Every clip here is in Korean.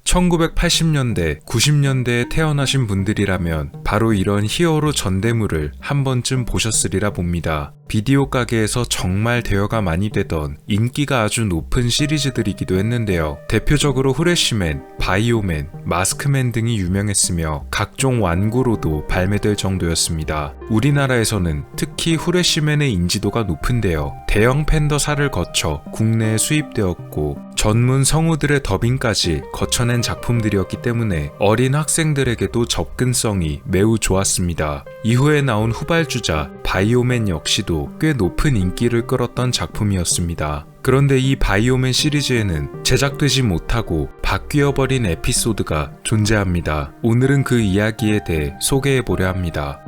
1980년대, 90년대에 태어나신 분들이라면 바로 이런 히어로 전대물을 한 번쯤 보셨으리라 봅니다. 비디오 가게에서 정말 대여가 많이 되던 인기가 아주 높은 시리즈들이기도 했는데요. 대표적으로 후레쉬맨, 바이오맨, 마스크맨 등이 유명했으며 각종 완구로도 발매될 정도였습니다. 우리나라에서는 특히 후레쉬맨의 인지도가 높은데요. 대형 팬더사를 거쳐 국내에 수입되었고 전문 성우들의 더빙까지 거쳐낸 작품들이었기 때문에 어린 학생들에게도 접근성이 매우 좋았습니다. 이후에 나온 후발주자 바이오맨 역시도 꽤 높은 인기를 끌었던 작품이었습니다. 그런데 이 바이오맨 시리즈에는 제작되지 못하고 바뀌어버린 에피소드가 존재합니다. 오늘은 그 이야기에 대해 소개해보려 합니다.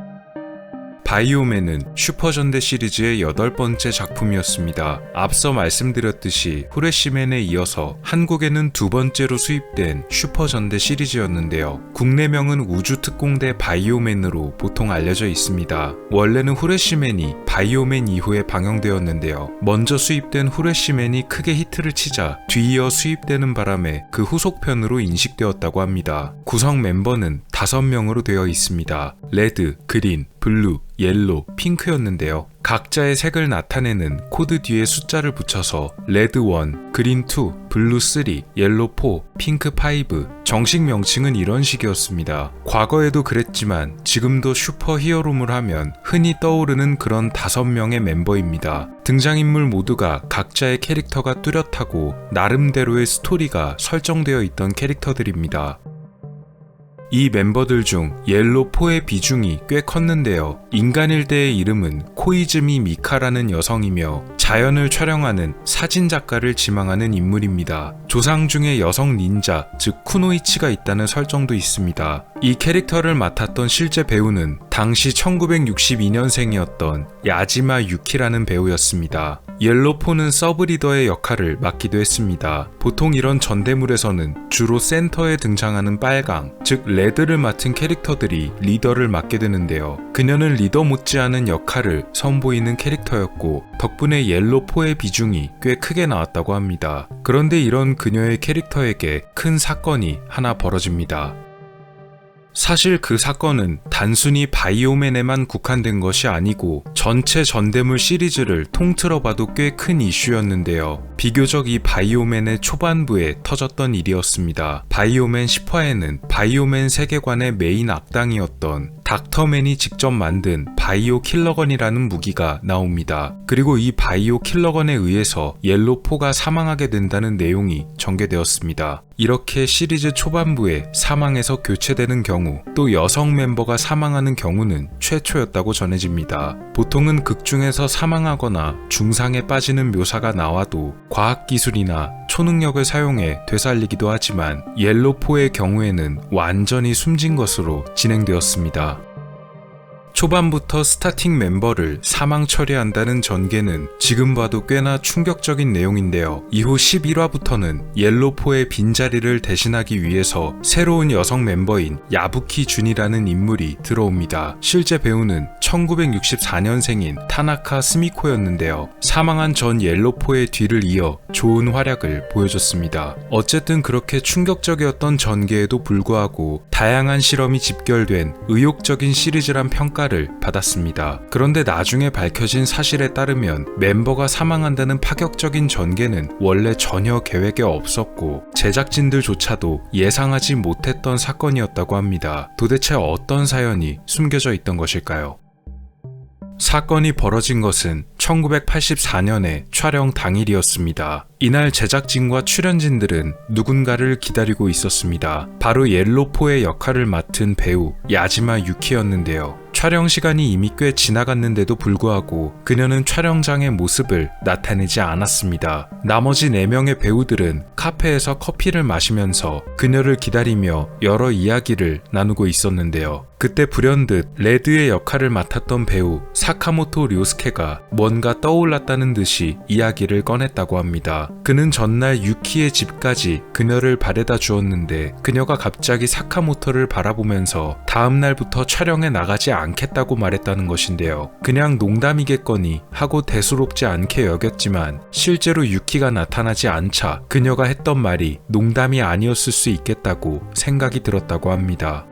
바이오맨은 슈퍼전대 시리즈의 8번째 작품이었습니다. 앞서 말씀드렸듯이 후레쉬맨에 이어서 한국에는 2번째로 수입된 슈퍼전대 시리즈였는데요. 국내명은 우주특공대 바이오맨으로 보통 알려져 있습니다. 원래는 후레쉬맨이 바이오맨 이후에 방영되었는데요. 먼저 수입된 후레쉬맨이 크게 히트를 치자 뒤이어 수입되는 바람에 그 후속편으로 인식되었다고 합니다. 구성 멤버는 5명으로 되어 있습니다. 레드, 그린, 블루, 옐로, 핑크였는데요. 각자의 색을 나타내는 코드 뒤에 숫자를 붙여서 레드 1, 그린 2, 블루 3, 옐로 4, 핑크 5 정식 명칭은 이런 식이었습니다. 과거에도 그랬지만 지금도 슈퍼 히어로물 하면 흔히 떠오르는 그런 5명의 멤버입니다. 등장인물 모두가 각자의 캐릭터가 뚜렷하고 나름대로의 스토리가 설정되어 있던 캐릭터들입니다. 이 멤버들 중 옐로4의 비중이 꽤 컸는데요. 인간일 때의 이름은 코이즈미 미카라는 여성이며 자연을 촬영하는 사진작가를 지망하는 인물입니다. 조상 중에 여성 닌자, 즉 쿠노이치가 있다는 설정도 있습니다. 이 캐릭터를 맡았던 실제 배우는 당시 1962년생이었던 야지마 유키라는 배우였습니다. 옐로4는 서브리더의 역할을 맡기도 했습니다. 보통 이런 전대물에서는 주로 센터에 등장하는 빨강, 즉 레드를 맡은 캐릭터들이 리더를 맡게 되는데요. 그녀는 리더 못지않은 역할을 선보이는 캐릭터였고 덕분에 옐로4의 비중이 꽤 크게 나왔다고 합니다. 그런데 이런 그녀의 캐릭터에게 큰 사건이 하나 벌어집니다. 사실 그 사건은 단순히 바이오맨에만 국한된 것이 아니고 전체 전대물 시리즈를 통틀어 봐도 꽤 큰 이슈였는데요. 비교적 이 바이오맨의 초반부에 터졌던 일이었습니다. 바이오맨 10화에는 바이오맨 세계관의 메인 악당이었던 닥터맨이 직접 만든 바이오 킬러건이라는 무기가 나옵니다. 그리고 이 바이오 킬러건에 의해서 옐로4가 사망하게 된다는 내용이 전개되었습니다. 이렇게 시리즈 초반부에 사망해서 교체되는 경우, 또 여성 멤버가 사망하는 경우는 최초였다고 전해집니다. 보통은 극중에서 사망하거나 중상에 빠지는 묘사가 나와도 과학기술이나 초능력을 사용해 되살리기도 하지만 옐로4의 경우에는 완전히 숨진 것으로 진행되었습니다. 초반부터 스타팅 멤버를 사망 처리한다는 전개는 지금 봐도 꽤나 충격적인 내용인데요. 이후 11화부터는 옐로4의 빈자리를 대신하기 위해서 새로운 여성 멤버인 야부키 준이라는 인물이 들어옵니다. 실제 배우는 1964년생인 타나카 스미코였는데요. 사망한 전 옐로4의 뒤를 이어 좋은 활약을 보여줬습니다. 어쨌든 그렇게 충격적이었던 전개에도 불구하고 다양한 실험이 집결된 의욕적인 시리즈란 평가를 받았습니다. 그런데 나중에 밝혀진 사실에 따르면 멤버가 사망한다는 파격적인 전개는 원래 전혀 계획에 없었고 제작진들조차도 예상하지 못했던 사건이었다고 합니다. 도대체 어떤 사연이 숨겨져 있던 것일까요? 사건이 벌어진 것은 1984년의 촬영 당일이었습니다. 이날 제작진과 출연진들은 누군가를 기다리고 있었습니다. 바로 옐로4의 역할을 맡은 배우 야지마 유키였는데요. 촬영 시간이 이미 꽤 지나갔는데도 불구하고 그녀는 촬영장의 모습을 나타내지 않았습니다. 나머지 4명의 배우들은 카페에서 커피를 마시면서 그녀를 기다리며 여러 이야기를 나누고 있었는데요. 그때 불현듯 레드의 역할을 맡았던 배우 사카모토 료스케가 뭔가 떠올랐다는 듯이 이야기를 꺼냈다고 합니다. 그는 전날 유키의 집까지 그녀를 바래다 주었는데 그녀가 갑자기 사카모토를 바라보면서 다음 날부터 촬영에 나가지 않겠다고 말했다는 것인데요. 그냥 농담이겠거니 하고 대수롭지 않게 여겼지만 실제로 유키가 나타나지 않자 그녀가 했던 말이 농담이 아니었을 수 있겠다고 생각이 들었다고 합니다.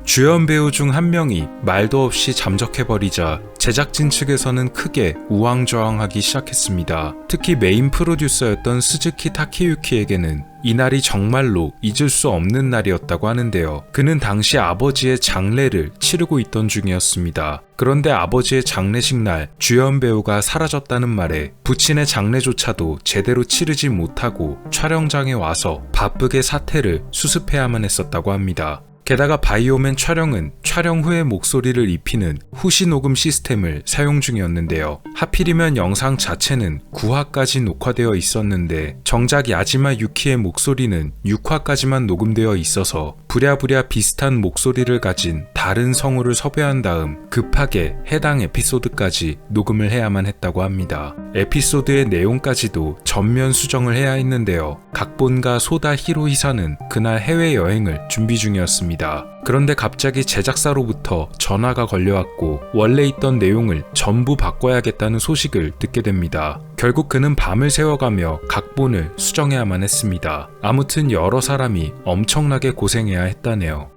주연 배우 중 한 명이 말도 없이 잠적해버리자 제작진 측에서는 크게 우왕좌왕하기 시작했습니다. 특히 메인 프로듀서였던 스즈키 타케유키에게는 이날이 정말로 잊을 수 없는 날이었다고 하는데요. 그는 당시 아버지의 장례를 치르고 있던 중이었습니다. 그런데 아버지의 장례식 날 주연 배우가 사라졌다는 말에 부친의 장례조차도 제대로 치르지 못하고 촬영장에 와서 바쁘게 사태를 수습해야만 했었다고 합니다. 게다가 바이오맨 촬영은 촬영 후에 목소리를 입히는 후시 녹음 시스템을 사용 중이었는데요. 하필이면 영상 자체는 9화까지 녹화되어 있었는데 정작 야지마 유키의 목소리는 6화까지만 녹음되어 있어서 부랴부랴 비슷한 목소리를 가진 다른 성우를 섭외한 다음 급하게 해당 에피소드까지 녹음을 해야만 했다고 합니다. 에피소드의 내용까지도 전면 수정을 해야 했는데요. 각본가 소다 히로히사는 그날 해외여행을 준비 중이었습니다. 그런데 갑자기 제작사로부터 전화가 걸려왔고 원래 있던 내용을 전부 바꿔야겠다는 소식을 듣게 됩니다. 결국 그는 밤을 새워가며 각본을 수정해야만 했습니다. 아무튼 여러 사람이 엄청나게 고생해야 했다네요.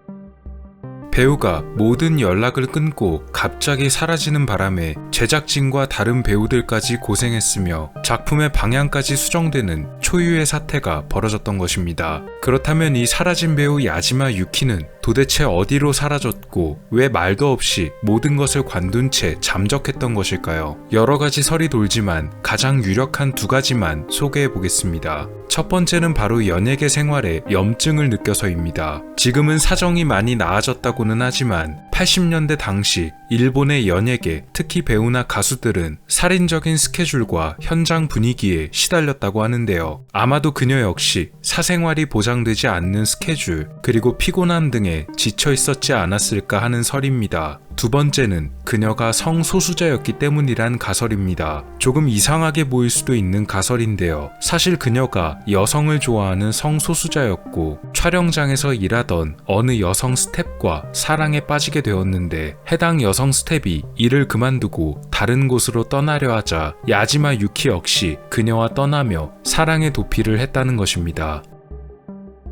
배우가 모든 연락을 끊고 갑자기 사라지는 바람에 제작진과 다른 배우들까지 고생했으며 작품의 방향까지 수정되는 초유의 사태가 벌어졌던 것입니다. 그렇다면 이 사라진 배우 야지마 유키는 도대체 어디로 사라졌고 왜 말도 없이 모든 것을 관둔 채 잠적했던 것일까요? 여러 가지 설이 돌지만 가장 유력한 두 가지만 소개해 보겠습니다. 첫 번째는 바로 연예계 생활에 염증을 느껴서입니다. 지금은 사정이 많이 나아졌다고는 하지만 80년대 당시 일본의 연예계, 특히 배우나 가수들은 살인적인 스케줄과 현장 분위기에 시달렸다고 하는데요. 아마도 그녀 역시 사생활이 보장되지 않는 스케줄, 그리고 피곤함 등에 지쳐 있었지 않았을까 하는 설입니다. 두 번째는 그녀가 성소수자였기 때문이란 가설입니다. 조금 이상하게 보일 수도 있는 가설인데요. 사실 그녀가 여성을 좋아하는 성소수자였고 촬영장에서 일하던 어느 여성 스텝과 사랑에 빠지게 되었는데 해당 여성 스텝이 일을 그만두고 다른 곳으로 떠나려 하자 야지마 유키 역시 그녀와 떠나며 사랑의 도피를 했다는 것입니다.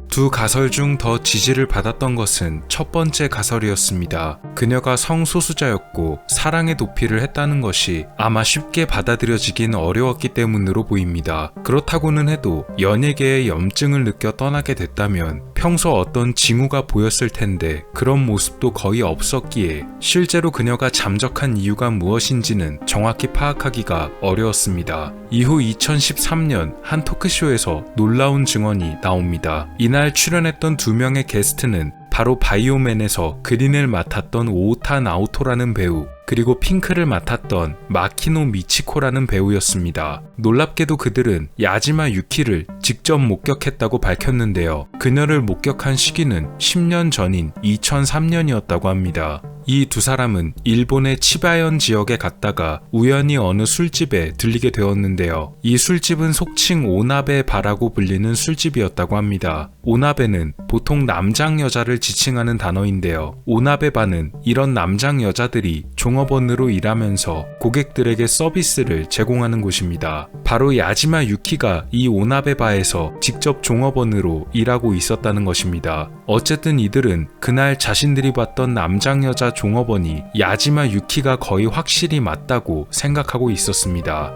두 가설 중 더 지지를 받았던 것은 첫 번째 가설이었습니다. 그녀가 성소수자였고 사랑의 도피를 했다는 것이 아마 쉽게 받아들여지긴 어려웠기 때문으로 보입니다. 그렇다고는 해도 연예계에 염증을 느껴 떠나게 됐다면 평소 어떤 징후가 보였을 텐데 그런 모습도 거의 없었기에 실제로 그녀가 잠적한 이유가 무엇인지는 정확히 파악하기가 어려웠습니다. 이후 2013년 한 토크쇼에서 놀라운 증언이 나옵니다. 이날 출연했던 두 명의 게스트는 바로 바이오맨에서 그린을 맡았던 오타 나오토라는 배우, 그리고 핑크를 맡았던 마키노 미치코라는 배우였습니다. 놀랍게도 그들은 야지마 유키를 직접 목격했다고 밝혔는데요. 그녀를 목격한 시기는 10년 전인 2003년이었다고 합니다. 이 두 사람은 일본의 치바현 지역에 갔다가 우연히 어느 술집에 들리게 되었는데요. 이 술집은 속칭 오나베 바라고 불리는 술집이었다고 합니다. 오나베는 보통 남장 여자를 지칭하는 단어인데요. 오나베 바는 이런 남장 여자들이 종업원으로 일하면서 고객들에게 서비스를 제공하는 곳입니다. 바로 야지마 유키가 이 오나베 바에서 직접 종업원으로 일하고 있었다는 것입니다. 어쨌든 이들은 그날 자신들이 봤던 남장 여자 종업원이 야지마 유키가 거의 확실히 맞다고 생각하고 있었습니다.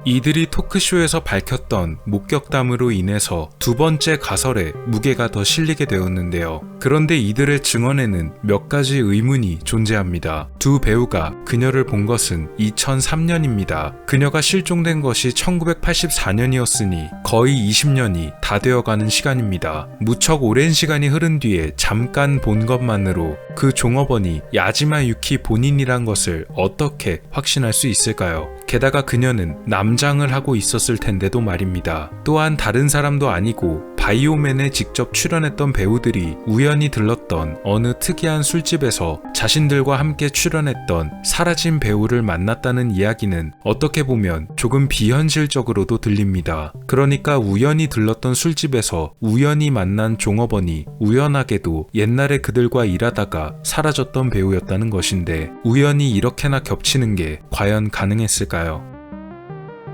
이들이 토크쇼에서 밝혔던 목격담으로 인해서 두 번째 가설에 무게가 더 실리게 되었는데요. 그런데 이들의 증언에는 몇 가지 의문이 존재합니다. 두 배우가 그녀를 본 것은 2003년입니다. 그녀가 실종된 것이 1984년이었으니 거의 20년이 다 되어가는 시간입니다. 무척 오랜 시간이 흐른 뒤에 잠깐 본 것만으로 그 종업원이 야지마 유키 본인이란 것을 어떻게 확신할 수 있을까요? 게다가 그녀는 남장을 하고 있었을 텐데도 말입니다. 또한 다른 사람도 아니고 바이오맨에 직접 출연했던 배우들이 우연히 들렀던 있었던 어느 특이한 술집에서 자신들과 함께 출연했던 사라진 배우를 만났다는 이야기는 어떻게 보면 조금 비현실적으로도 들립니다. 그러니까 우연히 들렀던 술집에서 우연히 만난 종업원이 우연하게도 옛날에 그들과 일하다가 사라졌던 배우였다는 것인데 우연히 이렇게나 겹치는 게 과연 가능했을까요?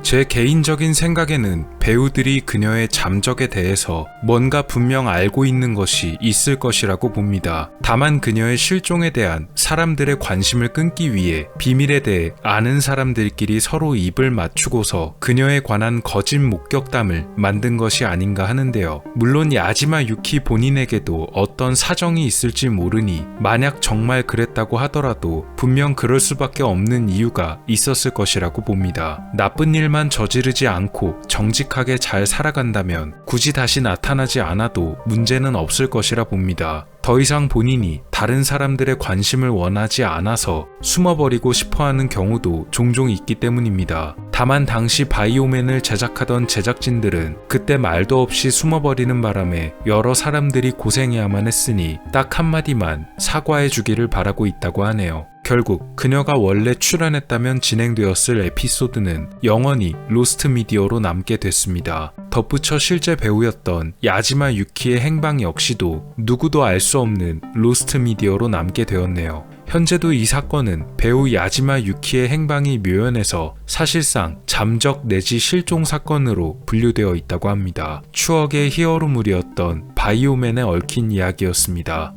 제 개인적인 생각에는 배우들이 그녀의 잠적에 대해서 뭔가 분명 알고 있는 것이 있을 것이라고 봅니다. 다만 그녀의 실종에 대한 사람들의 관심을 끊기 위해 비밀에 대해 아는 사람들끼리 서로 입을 맞추고서 그녀에 관한 거짓 목격담을 만든 것이 아닌가 하는데요. 물론 야지마 유키 본인에게도 어떤 사정이 있을지 모르니 만약 정말 그랬다고 하더라도 분명 그럴 수밖에 없는 이유가 있었을 것이라고 봅니다. 나쁜 일만 저지르지 않고 정직하게 잘 살아간다면 굳이 다시 나타나지 않아도 문제는 없을 것이라 봅니다. 더 이상 본인이 다른 사람들의 관심을 원하지 않아서 숨어버리고 싶어하는 경우도 종종 있기 때문입니다. 다만 당시 바이오맨을 제작하던 제작진들은 그때 말도 없이 숨어버리는 바람에 여러 사람들이 고생해야만 했으니 딱 한마디만 사과해 주기를 바라고 있다고 하네요. 결국 그녀가 원래 출연했다면 진행되었을 에피소드는 영원히 로스트 미디어로 남게 됐습니다. 덧붙여 실제 배우였던 야지마 유키의 행방 역시도 누구도 알 수 없는 로스트 미디어로 남게 되었네요. 현재도 이 사건은 배우 야지마 유키의 행방이 묘연해서 사실상 잠적 내지 실종 사건으로 분류되어 있다고 합니다. 추억의 히어로물이었던 바이오맨에 얽힌 이야기였습니다.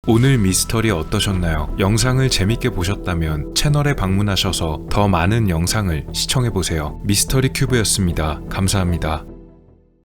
오늘 미스터리 어떠셨나요? 영상을 재밌게 보셨다면 채널에 방문하셔서 더 많은 영상을 시청해보세요. 미스터리 큐브였습니다. 감사합니다.